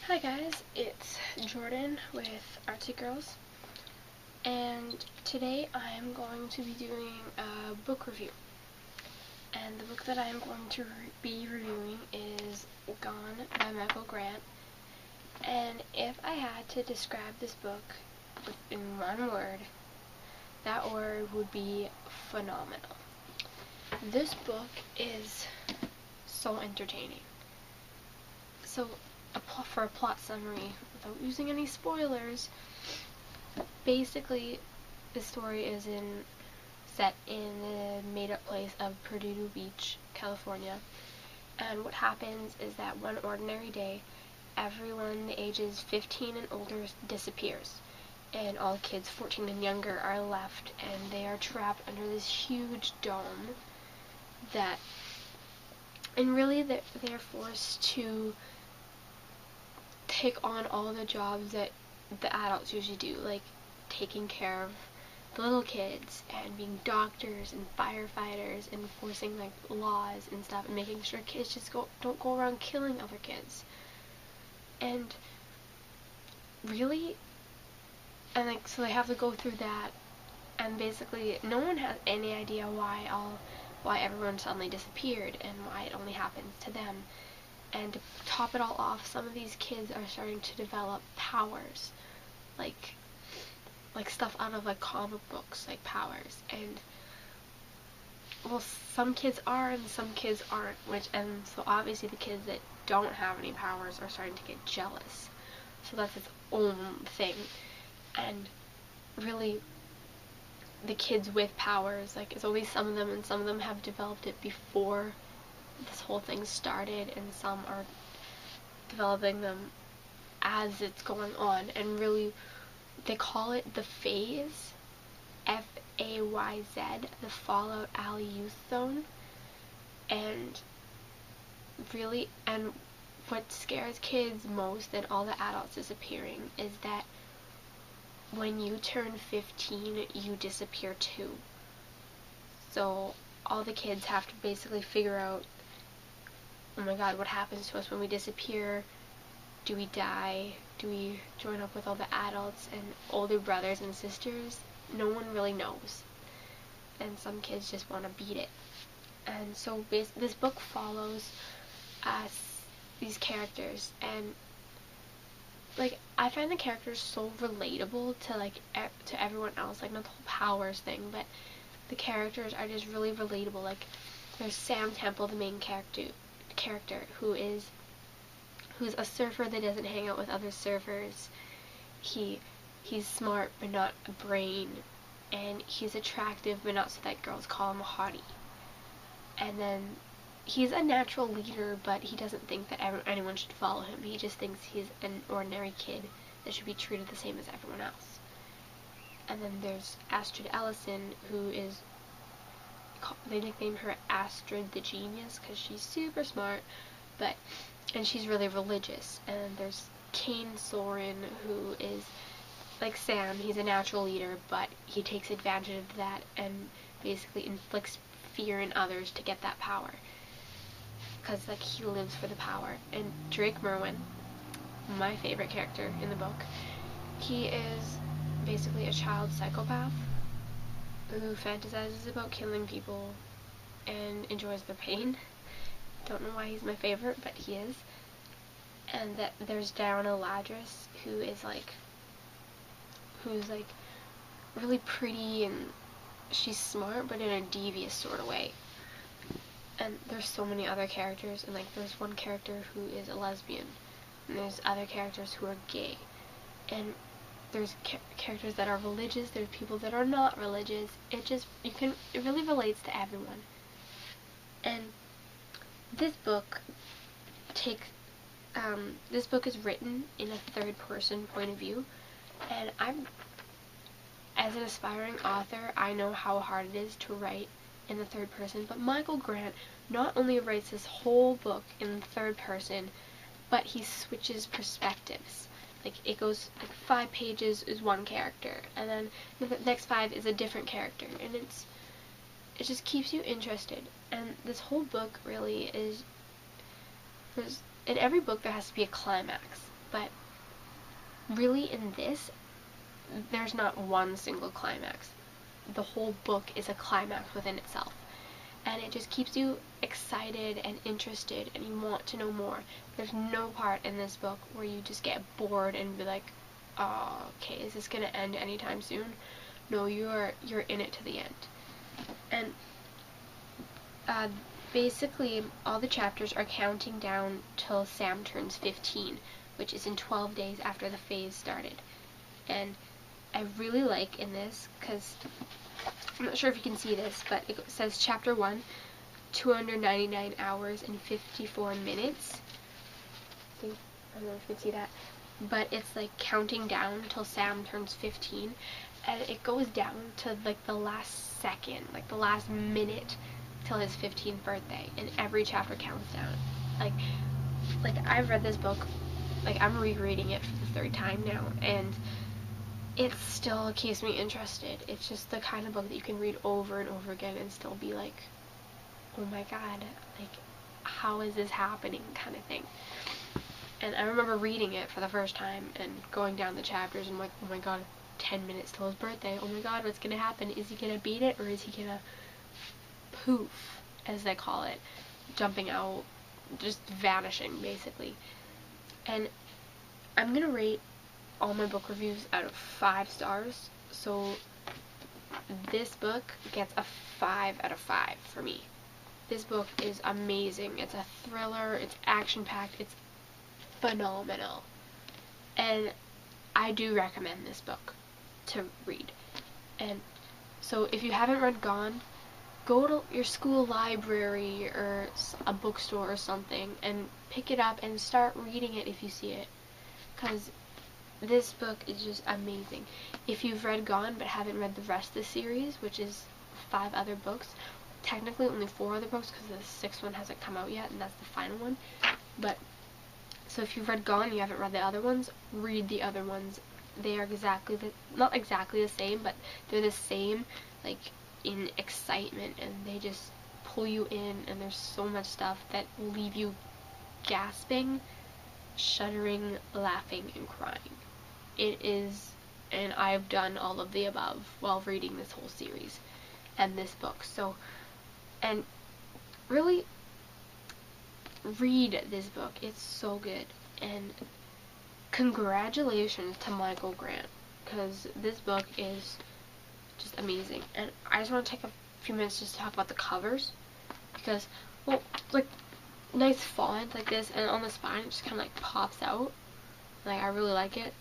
Hi guys, it's Jordan with Artsy Girls, and today I'm going to be doing a book review. And the book that I am going to be reviewing is Gone by Michael Grant. And if I had to describe this book in one word, that word would be phenomenal. This book is so entertaining. So, for a plot summary, without using any spoilers, basically the story is set in the made-up place of Perdido Beach, California. And what happens is that one ordinary day, everyone the ages 15 and older disappears. And all kids 14 and younger are left, and they are trapped under this huge dome and really they're forced to take on all the jobs that the adults usually do, like taking care of the little kids and being doctors and firefighters and enforcing like laws and stuff and making sure kids just don't go around killing other kids. And really, and like so they have to go through that, and basically no one has any idea why everyone suddenly disappeared and why it only happens to them. And to top it all off, some of these kids are starting to develop powers, like stuff out of like comic books, like powers. And well, some kids are and some kids aren't, and so obviously the kids that don't have any powers are starting to get jealous. So that's its own thing. And really, the kids with powers, like it's only some of them, and some of them have developed it before this whole thing started, and some are developing them as it's going on. And really, they call it the Phase, F-A-Y-Z, the Fallout Alley Youth Zone. And really, and what scares kids most and all the adults disappearing is that when you turn 15, you disappear too. So all the kids have to basically figure out, oh my god, what happens to us when we disappear? Do we die? Do we join up with all the adults and older brothers and sisters? No one really knows. And some kids just want to beat it. And so this book follows these characters, and like I find the characters so relatable to to everyone else, like not the whole powers thing, but the characters are just really relatable. Like there's Sam Temple, the main character who's a surfer that doesn't hang out with other surfers. He's smart but not a brain, and he's attractive but not so that girls call him a hottie. And then he's a natural leader, but he doesn't think that anyone should follow him. He just thinks he's an ordinary kid that should be treated the same as everyone else. And then there's Astrid Ellison, who is, they nickname her Astrid the Genius because she's super smart, and she's really religious. And there's Kane Soren, who is like Sam. He's a natural leader, but he takes advantage of that and basically inflicts fear in others to get that power, because like he lives for the power. And Drake Merwin, my favorite character in the book, he is basically a child psychopath who fantasizes about killing people and enjoys their pain. Don't know why he's my favorite, but he is. And that there's Diana Ladris, who's like really pretty, and she's smart but in a devious sort of way. And there's so many other characters, and like there's one character who is a lesbian, and there's other characters who are gay, and there's characters that are religious, there's people that are not religious. It really relates to everyone. And this book is written in a third person point of view, and as an aspiring author, I know how hard it is to write in the third person, but Michael Grant not only writes this whole book in the third person, but he switches perspectives. Like it goes like 5 pages is one character, and then the next 5 is a different character, and it just keeps you interested. And this whole book really is, in every book there has to be a climax, But really in this, there's not one single climax. The whole book is a climax within itself. And it just keeps you excited and interested and you want to know more. There's no part in this book where you just get bored and be like, oh, okay, is this gonna end anytime soon? No, you're in it to the end. And basically all the chapters are counting down till Sam turns 15, which is in 12 days after the phase started. And I really like in this, because I'm not sure if you can see this, but it says chapter 1, 299 hours and 54 minutes. I don't know if you can see that. But it's like counting down till Sam turns 15. And it goes down to like the last second, like the last minute till his 15th birthday. And every chapter counts down. Like I've read this book, like I'm rereading it for the 3rd time now. And it still keeps me interested. It's just the kind of book that you can read over and over again and still be like, oh my god, like, how is this happening, kind of thing. And I remember reading it for the first time and going down the chapters and like, oh my god, 10 minutes till his birthday, oh my god, what's gonna happen? Is he gonna beat it, or is he gonna poof, as they call it, jumping out, just vanishing, basically. And I'm gonna rate all my book reviews out of 5 stars, so this book gets a 5 out of 5 for me. This book is amazing. It's a thriller, it's action-packed, it's phenomenal. And I do recommend this book to read. And so if you haven't read Gone, go to your school library or a bookstore or something and pick it up and start reading it if you see it. Because this book is just amazing. If you've read Gone but haven't read the rest of the series, which is 5 other books, technically only 4 other books because the 6th one hasn't come out yet and that's the final one. But so if you've read Gone and you haven't read the other ones, read the other ones. They are not exactly the same, but they're the same, like, in excitement, and they just pull you in, and there's so much stuff that leave you gasping, shuddering, laughing, and crying. It is, and I've done all of the above while reading this whole series and this book. So, and really read this book. It's so good. And congratulations to Michael Grant, because this book is just amazing. And I just want to take a few minutes just to talk about the covers, because, well, like, nice font like this, and on the spine it just kind of like pops out. Like, I really like it.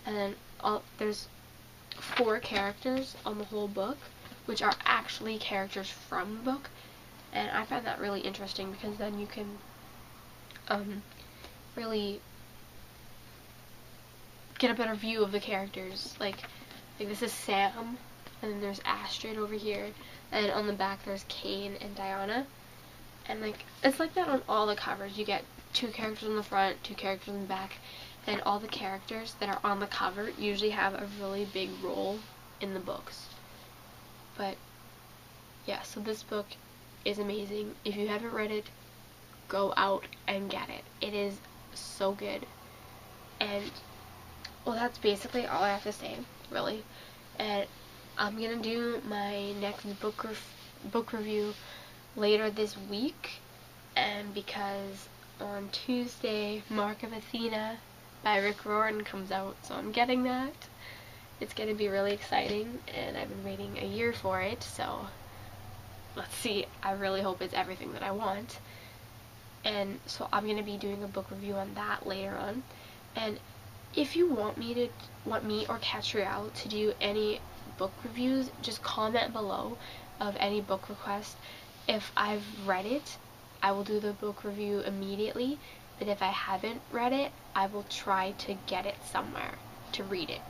And then there's 4 characters on the whole book, which are actually characters from the book, and I find that really interesting, because then you can really get a better view of the characters. Like this is Sam, and then there's Astrid over here, and on the back there's Kane and Diana. And like, it's like that on all the covers. You get 2 characters on the front, 2 characters in the back, and all the characters that are on the cover usually have a really big role in the books. But yeah, so this book is amazing. If you haven't read it, go out and get it. It is so good. And well, that's basically all I have to say, really. And I'm gonna do my next book review later this week, and because on Tuesday Mark of Athena by Rick Riordan comes out, so I'm getting that. It's gonna be really exciting, and I've been waiting a year for it, so let's see. I really hope it's everything that I want. And so I'm gonna be doing a book review on that later on. And if you want me or Catriel to do any book reviews, just comment below of any book request. If I've read it, I will do the book review immediately, but if I haven't read it, I will try to get it somewhere to read it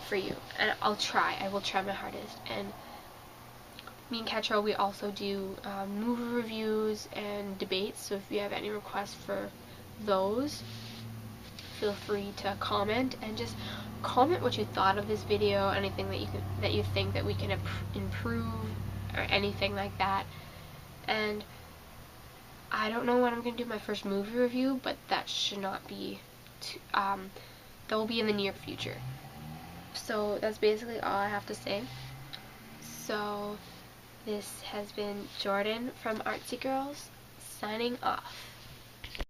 for you. And I will try my hardest. And me and Catriel, we also do movie reviews and debates, so if you have any requests for those, feel free to comment, and just comment what you thought of this video, anything that you think that we can improve, or anything like that. And I don't know when I'm going to do my first movie review, but that should not be that will be in the near future. So that's basically all I have to say. So this has been Jordan from Artsy Girls, signing off.